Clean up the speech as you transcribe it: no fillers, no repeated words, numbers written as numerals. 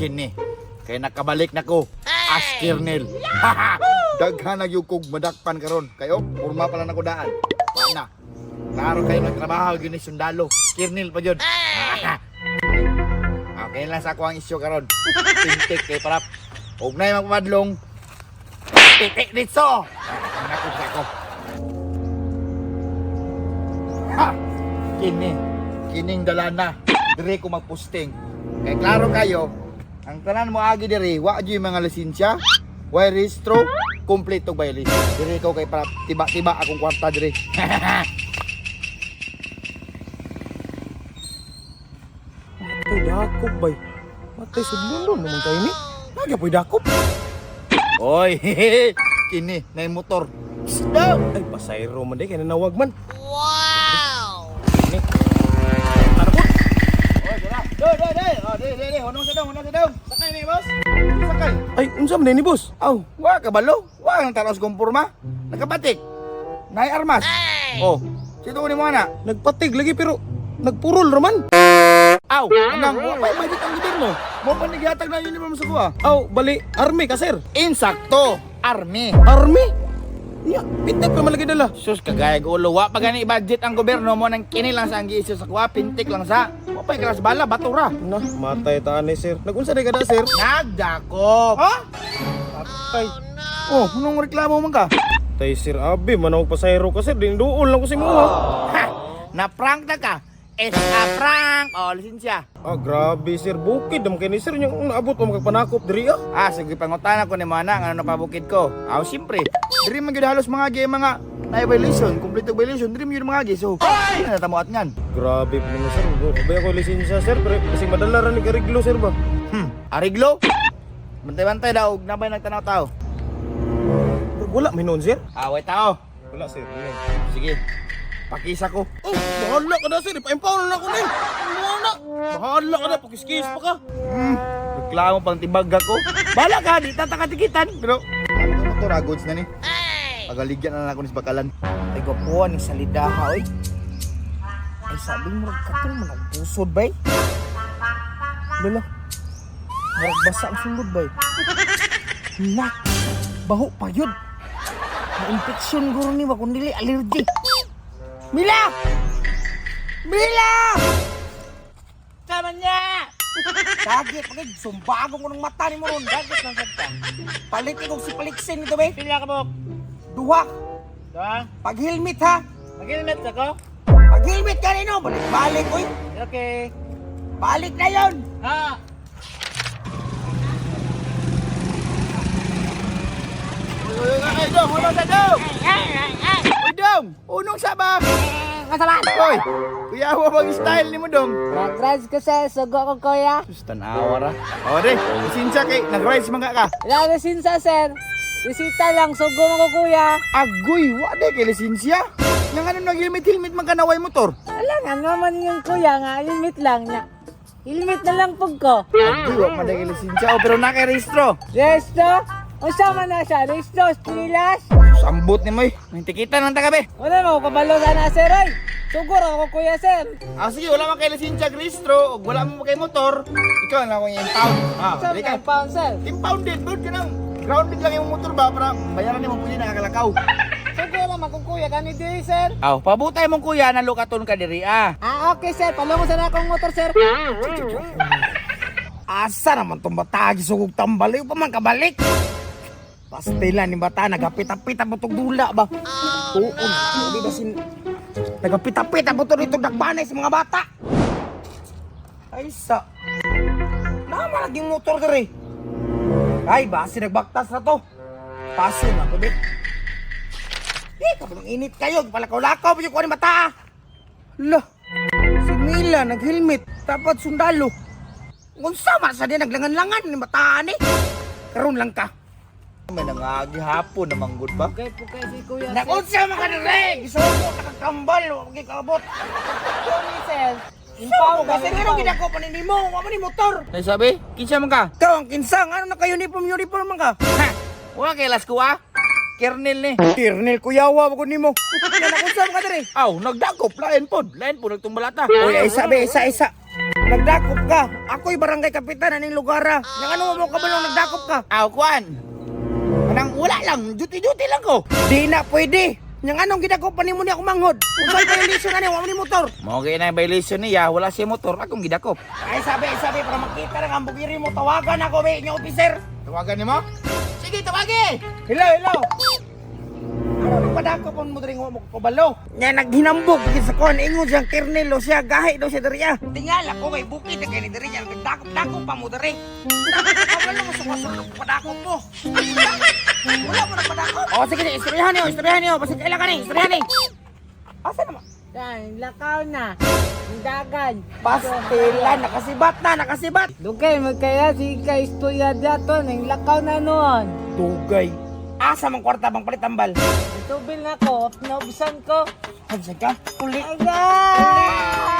Kini. Kaya nakabalik na ko. As Kernel. Daghan na yung kog madakpan karon. Kayo, purma pala na ko daan. Wala na. Klaro kayo nagtrabaho yun ni sundalo. Kernel pa yun. Okay lang sa ako ang isyo karon. Pintik kay parap. Huwag na yung magpamadlong. Pitik dito! Nakot sa ako. Ha! Kining dalana. Dire ko magposting. Kaya klaro kayo, ang tanan mo agi dire, wa yung mga lisensya, wa registro, kompleto ba yun? Dire ko kay para tiba-tiba akong kwarta dire. Matay dakop bay. Matay sudlon naman kayo ni. Nagya po'y dakop. Oy, kini, na yung motor. Daw! Ay, pasayro man day, kaya nanawag man. Wow! Ni. Ano po? Oy, dala. Dai. Hunong sa daw. Sakay ni, boss. Sakay. Ay, unsa man day ni boss? Aw, wa kabalo. Wa nang taros kong porma. Nakabatik. Nay armas. Oh, sito ko ni mo ana. Nagpatig lagi pero nagpurol raman. Aw, anang wa pa magit ang gobyerno. Mo pa naghatag na uniform sa kuha. Aw, bali army ka sir. Insakto, army. Army? Nya, pintek pa malagi dala. Sus kagaya ulo, wa pa gani budget ang gobyerno mo nang kini lang sa ang giisyo sa kuha, pintik lang sa. Wa pa kalas bala batura. Na, matay taan ni sir. Nagunsa day kada sir? Nagdakop. Ha? Patay. Oh, anong reklamo man ka? Tay sir abi, manawag pasayro ka sir. Dinduol lang ko si mo ha. Ha! Na-prank na ka. It's a prank. Oh, lisensya. Ah, grabe sir. Bukid naman kay ni sir. Yung naabot mo magpanakop diri ah. Ah, sige pangutan ako ni mana nga ano napabukid ko. Aw, siyempre. Diri man gyud halos mga gay mga na violation, complete violation, diri man gyud mga gay. So, hindi na tamuat ngan. Grabe po naman sir. Abay ako lisensya sir. Pero kasi madala rin ni kariglo sir ba? Ariglo? Bantay-bantay daw, nabay nagtanaw tao. Pero wala may noon sir. Ah, wait tao. Wala sir. Sige. Pakisa ko. Oh, bahala ka na sir. Ipa-empower na ako na eh. Bahala ka na. Pakiskis pa ka. Reklamo pang tibag ako. Bala ka, di tatakatikitan. Pero, ano ko motor, goods na ni. Pagaligyan na lang ako ni bakalan. Ay, gwapuan ni Salidaha, oy. Ay, sabi mo, katong managpusod, bay. Lala, marag basa ang sulod, bay. Nak, baho pa yun. Na-infeksyon guro ni, wakong nili, allergy. Mila! Mila! Tama niya! Dagit, pagay, sumbagong ko ng mata ni mo ron. Dagit lang sa palitin ko si Paliksin ito, bay. Pila ka mo? Duha. Ha? Pag-helmet, ha? Mag-helmet ako? Pag-helmet ka rin, oh. Balik, oy. Okay. Balik na yun. Ha? Ay, Dong! Unong sa Dong! Uy, Dong! Unong sa ba? Kasalan. Hoy! Kuya mo bang style ni mo, Dong? Nag-rise ko sa sugo ko, kuya. Sus, tanawa ra. O, de, sinsya kay, nag-rise mga ka. Wala na sinsa, sir. Bisita lang, sugo mo ko, kuya. Agoy, wala kay lisensya. Yang ano nag-helmet-helmet man kanaway motor. Wala nga naman yung kuya nga, helmet lang niya. Helmet na lang pug ko. Agoy, wala man kay lisensya. O, pero naka-rehistro. Resto? O sama na siya, resto, stilas. Sambot ni mo eh. May tikitan ng tagabi. Wala mo, kabalo sana, sir, oy. Suguro ako, kuya, sir. Ah, sige, wala man kay lisensya, rehistro. O, wala mo kay motor. Ikaw lang ako yung impound. Ah, Sir, dali ka. pound, sir. Impounded, bro, ka nang. Grounded lang yung motor ba para bayaran ni mo puli nakakalakaw. Suguro man kuya, kanidi, sir. Aw, pabutay mong kuya na lukaton ka diri ah. Ah, okay, sir. Palungo sa akong motor, sir. Asa naman itong bata, gisugog tambali, pa man kabalik. Pastila ni bata, nagapita-pita mo itong dula ba? Oo, hindi ba nagapita-pita mo ito dito nagbanay sa mga bata. Ay, sa... Naman naging motor diri. Ay, basi nagbaktas na to. Paso na to, dit. Kapag init kayo, palakaw-lakaw pa yung kuha ni bata. Lah, si Mila nag-helmet, dapat sundalo. Kung sama sa din, naglangan-langan ni bata ni. Karoon lang ka. May nangagi hapon namang good ba? Okay po kayo si kuya. Nakunsa mo ka diri. Gusto mo, nakakambal, huwag ikabot. Sorry, sir. Impaw, kasi nga nung ginako pa ni mo, wala ni motor. Ay sabi, kinsa man ka? Ikaw ang kinsang, ano na kayo uniform man ka? Ha? Wala kay las ko ah. Kernel ni. Tirnil kuyawa, wag ni mo. Nakunsa mo ka diri. Aw, nagdakop lain pod nagtumbalata. Uy, isa. Nagdakop ka. Ako'y barangay kapitan aning lugar. Yang ano mo kabalong nagdakop ka? Aw, kuan. Kanang wala lang, duty-duty lang ko. Di na pwede. Yang anong gidakop pa nimo ni ako manghod? Unsay violation ani wa ni motor? Mao gyud na violation niya, wala siya motor, akong gidakop. Ay sabi para makita ra ang bugiri mo tawagan ako be nya officer. Tawagan nimo? Sige, tawagi. Hello. Ano nang padako pon mo diri mo kabalo? Nya naghinambog gid sa kon ingon siyang kernelo siya gahi daw siya diri. Tingala ko kay bukid na kay diri nya nagdakop pa mo diri. Kabalo mo sa padakop mo. Wala mo nang padakop. Oh sige, istoryahan niyo, basta kailan ka ni, istoryahan ni. Asa naman? Dan, lakaw na. Ang dagan. Pastilan, nakasibat. Dugay, magkaya si ka istorya dato. Nang lakaw na noon. Dugay. Asa mang kwarta bang palit tambal? Itubil na ko. Naubisan ko. Hansa ka? Uli. Agay!